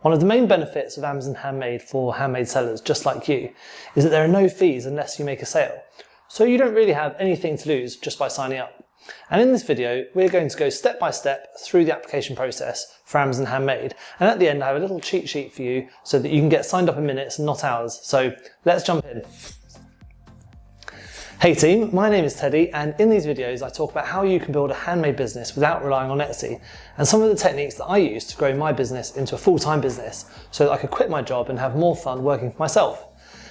One of the main benefits of Amazon Handmade for handmade sellers just like you is that there are no fees unless you make a sale. So you don't really have anything to lose just by signing up. And in this video, we're going to go step by step through the application process for Amazon Handmade. And at the end, I have a little cheat sheet for you so that you can get signed up in minutes and not hours. So let's jump in. Hey team, my name is Teddy, and in these videos I talk about how you can build a handmade business without relying on Etsy, and some of the techniques that I use to grow my business into a full-time business so that I could quit my job and have more fun working for myself.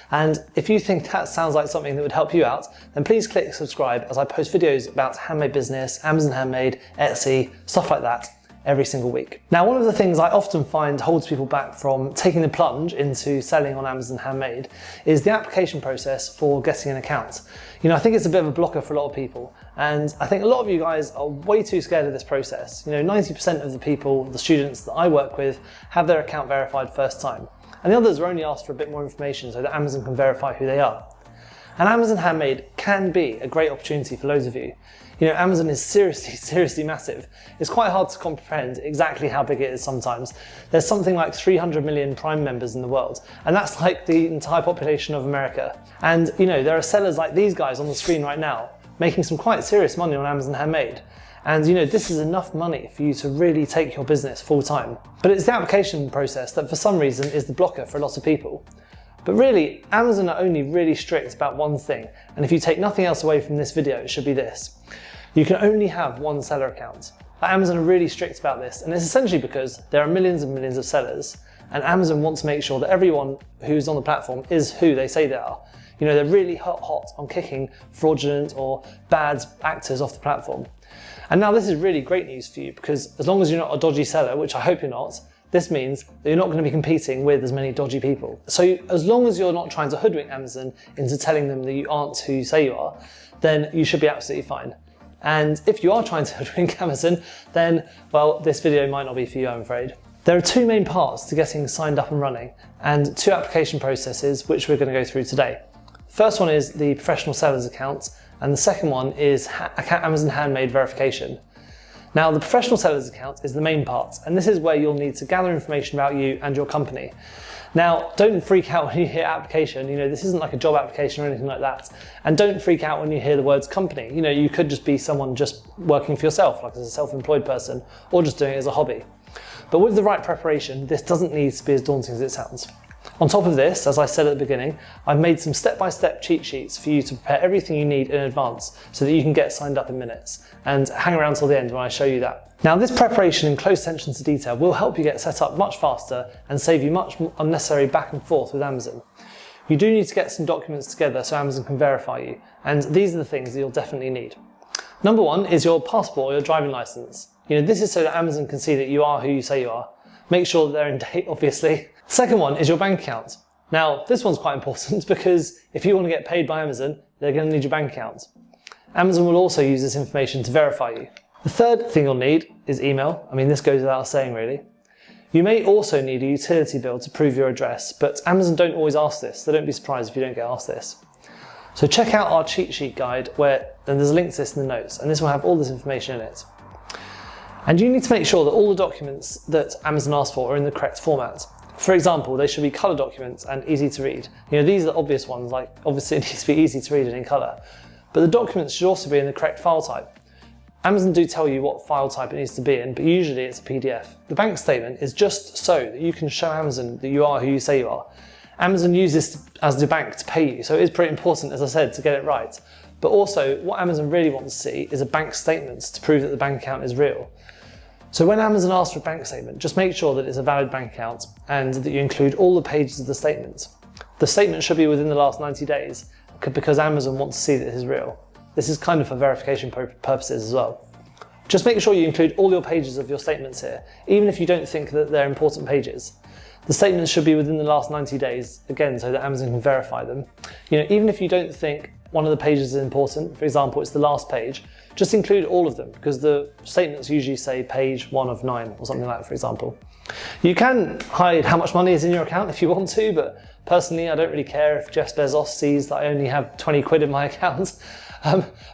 And if you think that sounds like something that would help you out, then please click subscribe as I post videos about handmade business, Amazon Handmade, Etsy, stuff like that every single week. Now, one of the things I often find holds people back from taking the plunge into selling on Amazon Handmade is the application process for getting an account. You know, I think it's a bit of a blocker for a lot of people, and I think a lot of you guys are way too scared of this process. You know, 90% of the people, the students that I work with, have their account verified first time, and the others are only asked for a bit more information so that Amazon can verify who they are. And Amazon Handmade can be a great opportunity for loads of you. You know, Amazon is seriously massive. It's quite hard to comprehend exactly how big it is sometimes. There's something like 300 million Prime members in the world, and that's like the entire population of America. And you know, there are sellers like these guys on the screen right now, making some quite serious money on Amazon Handmade. And you know, this is enough money for you to really take your business full time. But it's the application process that for some reason is the blocker for a lot of people. But really, Amazon are only really strict about one thing, and if you take nothing else away from this video, it should be this. You can only have one seller account. Amazon are really strict about this, and it's essentially because there are millions and millions of sellers, and Amazon wants to make sure that everyone who's on the platform is who they say they are. You know, they're really hot on kicking fraudulent or bad actors off the platform. And now this is really great news for you, because as long as you're not a dodgy seller, which I hope you're not, this means that you're not going to be competing with as many dodgy people. So as long as you're not trying to hoodwink Amazon into telling them that you aren't who you say you are, then you should be absolutely fine. And if you are trying to hoodwink Amazon, then, well, this video might not be for you, I'm afraid. There are two main parts to getting signed up and running, and two application processes which we're going to go through today. First one is the professional seller's account, and the second one is Amazon Handmade verification. Now, the professional seller's account is the main part, and this is where you'll need to gather information about you and your company. Now, don't freak out when you hear application. You know, this isn't like a job application or anything like that. And don't freak out when you hear the words company. You know, you could just be someone just working for yourself, like as a self-employed person, or just doing it as a hobby. But with the right preparation, this doesn't need to be as daunting as it sounds. On top of this, as I said at the beginning, I've made some step-by-step cheat sheets for you to prepare everything you need in advance so that you can get signed up in minutes. And hang around till the end when I show you that. Now, this preparation and close attention to detail will help you get set up much faster and save you much unnecessary back and forth with Amazon. You do need to get some documents together so Amazon can verify you, and these are the things that you'll definitely need. Number one is your passport or your driving license. You know, this is so that Amazon can see that you are who you say you are. Make sure that they're in date, obviously. Second one is your bank account. Now, this one's quite important because if you want to get paid by Amazon, they're going to need your bank account. Amazon will also use this information to verify you. The third thing you'll need is email. I mean, this goes without saying, really. You may also need a utility bill to prove your address, but Amazon don't always ask this, so don't be surprised if you don't get asked this. So check out our cheat sheet guide, and there's a link to this in the notes, and this will have all this information in it. And you need to make sure that all the documents that Amazon asks for are in the correct format. For example, they should be colour documents and easy to read. You know, these are the obvious ones, like obviously it needs to be easy to read and in colour. But the documents should also be in the correct file type. Amazon do tell you what file type it needs to be in, but usually it's a PDF. The bank statement is just so that you can show Amazon that you are who you say you are. Amazon uses this as the bank to pay you, so it is pretty important, as I said, to get it right. But also, what Amazon really wants to see is a bank statement to prove that the bank account is real. So when Amazon asks for a bank statement, just make sure that it's a valid bank account and that you include all the pages of the statement. The statement should be within the last 90 days because Amazon wants to see that this is real. This is kind of for verification purposes as well. Just make sure you include all your pages of your statements here, even if you don't think that they're important pages. The statements should be within the last 90 days, again, so that Amazon can verify them. You know, even if you don't think one of the pages is important, for example, it's the last page, just include all of them because the statements usually say page 1 of 9 or something like that, for example. You can hide how much money is in your account if you want to, but personally, I don't really care if Jeff Bezos sees that I only have 20 quid in my account.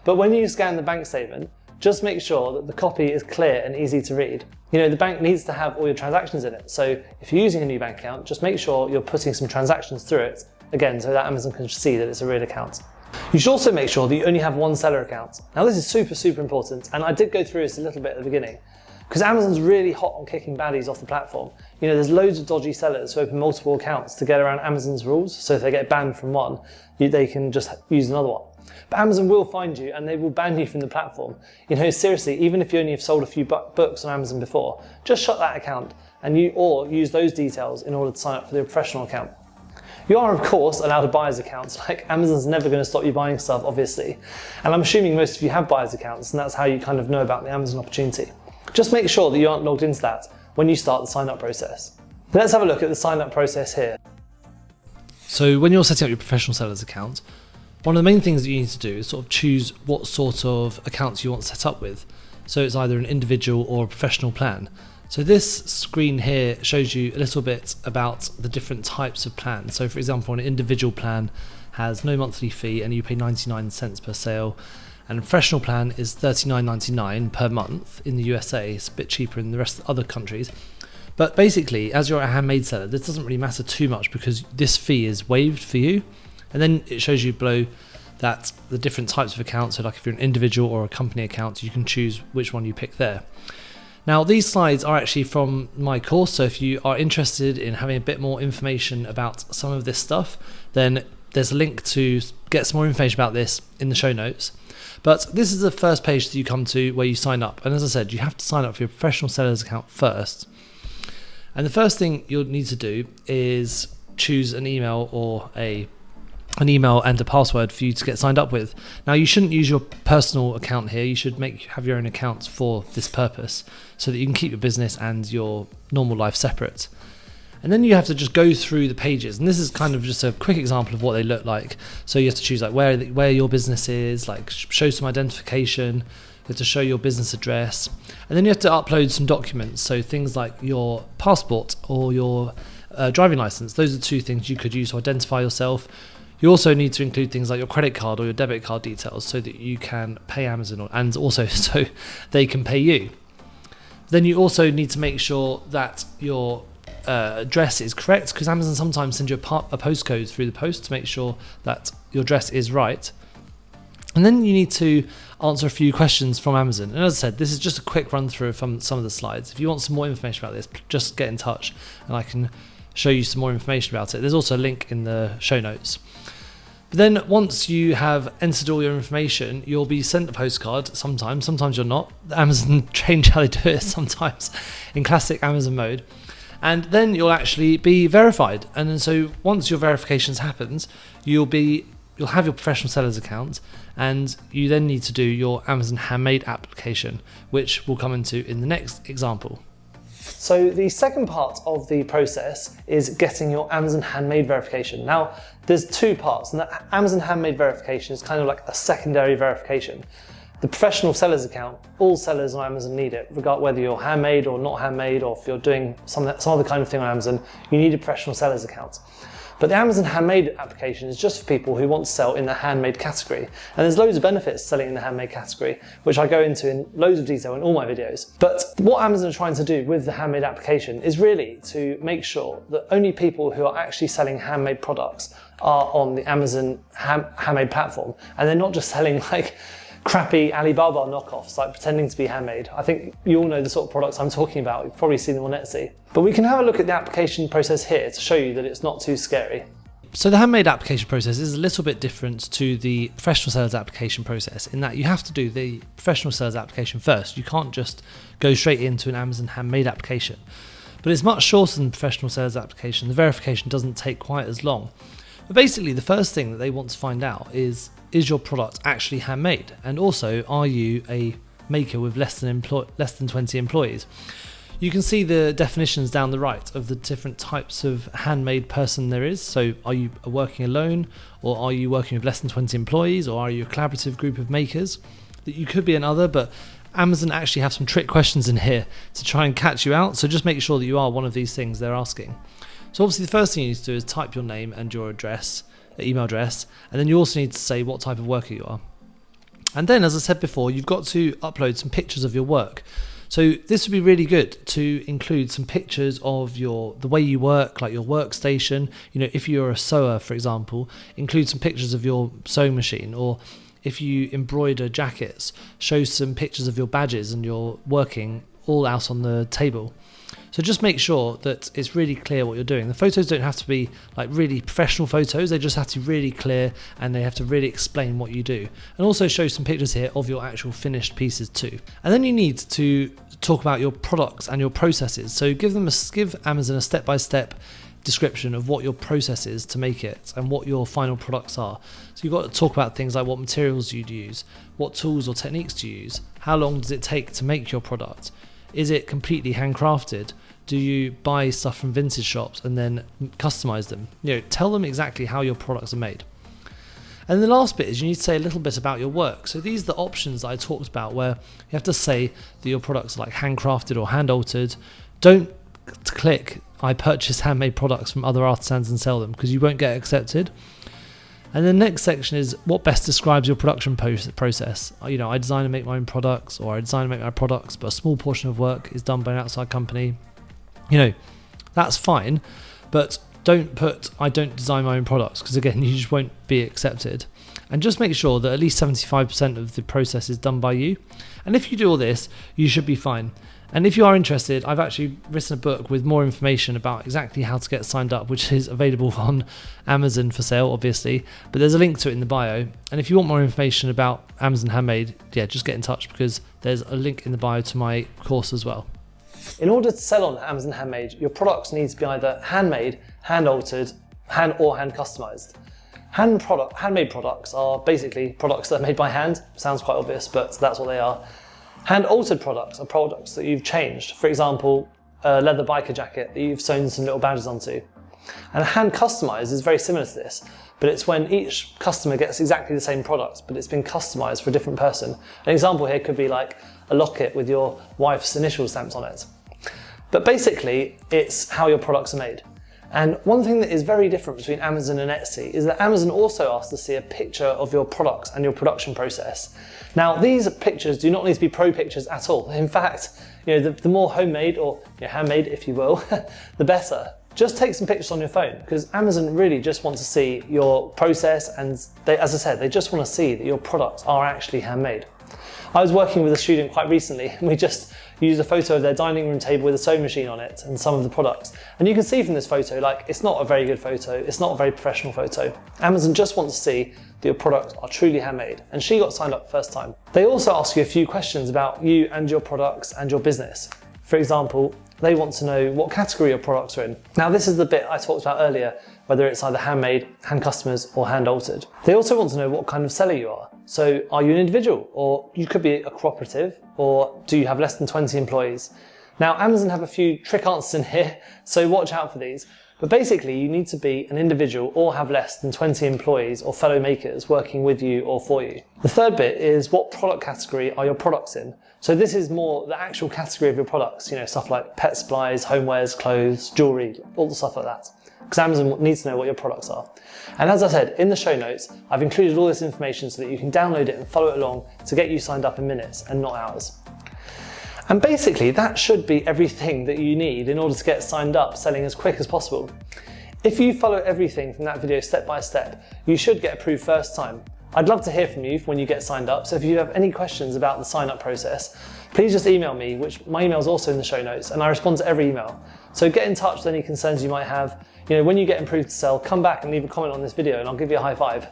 But when you scan the bank statement, just make sure that the copy is clear and easy to read. You know, the bank needs to have all your transactions in it. So if you're using a new bank account, just make sure you're putting some transactions through it, again, so that Amazon can see that it's a real account. You should also make sure that you only have one seller account. Now this is super important, and I did go through this a little bit at the beginning, because Amazon's really hot on kicking baddies off the platform. You know, there's loads of dodgy sellers who open multiple accounts to get around Amazon's rules, so if they get banned from one, they can just use another one. But Amazon will find you and they will ban you from the platform. You know, seriously, even if you only have sold a few books on Amazon before, just shut that account or use those details in order to sign up for the professional account. You are, of course, allowed a buyer's account. Like, Amazon's never going to stop you buying stuff, obviously. And I'm assuming most of you have buyer's accounts, and that's how you kind of know about the Amazon opportunity. Just make sure that you aren't logged into that when you start the sign-up process. Let's have a look at the sign-up process here. So when you're setting up your professional seller's account, one of the main things that you need to do is sort of choose what sort of accounts you want to set up with. So it's either an individual or a professional plan. So this screen here shows you a little bit about the different types of plans. So for example, an individual plan has no monthly fee and you pay 99 cents per sale. And a professional plan is $39.99 per month in the USA. It's a bit cheaper in the rest of the other countries. But basically, as you're a handmade seller, this doesn't really matter too much because this fee is waived for you. And then it shows you below that the different types of accounts. So like if you're an individual or a company account, you can choose which one you pick there. Now these slides are actually from my course, so if you are interested in having a bit more information about some of this stuff, then there's a link to get some more information about this in the show notes. But this is the first page that you come to where you sign up, and as I said, you have to sign up for your professional seller's account first. And the first thing you'll need to do is choose an email or an email and a password for you to get signed up with. Now you shouldn't use your personal account here, you should have your own account for this purpose so that you can keep your business and your normal life separate. And then you have to just go through the pages, and this is kind of just a quick example of what they look like. So you have to choose like where your business is, like show some identification, you have to show your business address, and then you have to upload some documents, so things like your passport or your driving license. Those are two things you could use to identify yourself. You also need to include things like your credit card or your debit card details so that you can pay Amazon, and also so they can pay you. Then you also need to make sure that your address is correct, because Amazon sometimes sends you a postcode through the post to make sure that your address is right. And then you need to answer a few questions from Amazon. And as I said, this is just a quick run through from some of the slides. If you want some more information about this, just get in touch and I can show you some more information about it. There's also a link in the show notes. But then once you have entered all your information, you'll be sent a postcard sometimes you're not. Amazon change how they do it sometimes in classic Amazon mode. And then you'll actually be verified. And then so once your verifications happens, you'll have your professional seller's account, and you then need to do your Amazon Handmade application, which we'll come into in the next example. So the second part of the process is getting your Amazon Handmade verification. Now, there's two parts, and that Amazon Handmade verification is kind of like a secondary verification. The professional seller's account, all sellers on Amazon need it, regardless whether you're handmade or not handmade, or if you're doing some other kind of thing on Amazon, you need a professional seller's account. But the Amazon Handmade application is just for people who want to sell in the handmade category. And there's loads of benefits to selling in the handmade category, which I go into in loads of detail in all my videos. But what Amazon are trying to do with the handmade application is really to make sure that only people who are actually selling handmade products are on the Amazon handmade platform. And they're not just selling like crappy Alibaba knockoffs, like pretending to be handmade. I think you all know the sort of products I'm talking about. You've probably seen them on Etsy. But we can have a look at the application process here to show you that it's not too scary. So the handmade application process is a little bit different to the professional seller's application process in that you have to do the professional seller's application first. You can't just go straight into an Amazon Handmade application. But it's much shorter than the professional seller's application. The verification doesn't take quite as long. But basically the first thing that they want to find out is your product actually handmade? And also, are you a maker with less than 20 employees? You can see the definitions down the right of the different types of handmade person there is. So are you working alone, or are you working with less than 20 employees, or are you a collaborative group of makers? That you could be another, but Amazon actually have some trick questions in here to try and catch you out. So just make sure that you are one of these things they're asking. So obviously the first thing you need to do is type your name and your address, email address, and then you also need to say what type of worker you are. And then, as I said before, you've got to upload some pictures of your work. So this would be really good to include some pictures of the way you work, like your workstation. You know, if you're a sewer, for example, include some pictures of your sewing machine, or if you embroider jackets, show some pictures of your badges and your working all out on the table. So just make sure that it's really clear what you're doing. The photos don't have to be like really professional photos, they just have to be really clear and they have to really explain what you do. And also show some pictures here of your actual finished pieces too. And then you need to talk about your products and your processes. So give Amazon a step-by-step description of what your process is to make it and what your final products are. So you've got to talk about things like what materials you'd use, what tools or techniques to use, how long does it take to make your product, is it completely handcrafted, do you buy stuff from vintage shops and then customize them? You know, tell them exactly how your products are made. And the last bit is you need to say a little bit about your work. So these are the options that I talked about, where you have to say that your products are like handcrafted or hand altered. Don't click I purchase handmade products from other artisans and sell them, because you won't get accepted. And the next section is what best describes your production process. You know, I design and make my own products, or I design and make my products, but a small portion of work is done by an outside company. You know, that's fine, but don't put I don't design my own products, because again, you just won't be accepted. And just make sure that at least 75% of the process is done by you. And if you do all this, you should be fine. And if you are interested, I've actually written a book with more information about exactly how to get signed up, which is available on Amazon for sale, obviously, but there's a link to it in the bio. And if you want more information about Amazon Handmade, yeah, just get in touch, because there's a link in the bio to my course as well. In order to sell on Amazon Handmade, your products need to be either handmade, hand altered, or hand customized. Handmade products are basically products that are made by hand. Sounds quite obvious, but that's what they are. Hand altered products are products that you've changed. For example, a leather biker jacket that you've sewn some little badges onto. And hand customized is very similar to this, but it's when each customer gets exactly the same product, but it's been customized for a different person. An example here could be like a locket with your wife's initials stamped on it. But basically, it's how your products are made. And one thing that is very different between Amazon and Etsy is that Amazon also asks to see a picture of your products and your production process. Now, these pictures do not need to be pro pictures at all. In fact, you know, the more homemade, or handmade, if you will, the better. Just take some pictures on your phone, because Amazon really just want to see your process, and they, as I said, they just want to see that your products are actually handmade. I was working with a student quite recently, and we just used a photo of their dining room table with a sewing machine on it and some of the products. And you can see from this photo, like, it's not a very good photo, it's not a very professional photo. Amazon just want to see that your products are truly handmade, and she got signed up first time. They also ask you a few questions about you and your products and your business. For example, they want to know what category your products are in. Now, this is the bit I talked about earlier, whether it's either handmade, hand customers, or hand altered. They also want to know what kind of seller you are. So are you an individual, or you could be a cooperative, or do you have less than 20 employees? Now, Amazon have a few trick answers in here, so watch out for these. But basically, you need to be an individual or have less than 20 employees or fellow makers working with you or for you. The third bit is what product category are your products in? So this is more the actual category of your products, you know, stuff like pet supplies, homewares, clothes, jewelry, all the stuff like that. Because Amazon needs to know what your products are. And as I said, in the show notes, I've included all this information so that you can download it and follow it along to get you signed up in minutes and not hours. And basically, that should be everything that you need in order to get signed up selling as quick as possible. If you follow everything from that video step by step, you should get approved first time. I'd love to hear from you when you get signed up, so if you have any questions about the sign up process, please just email me, which my email is also in the show notes, and I respond to every email. So get in touch with any concerns you might have. You know, when you get approved to sell, come back and leave a comment on this video and I'll give you a high five.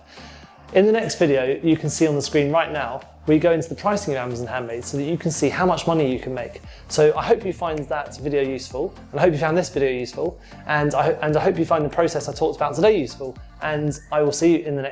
In the next video, you can see on the screen right now, we go into the pricing of Amazon Handmade so that you can see how much money you can make. So I hope you find that video useful, and I hope you found this video useful, and I hope you find the process I talked about today useful, and I will see you in the next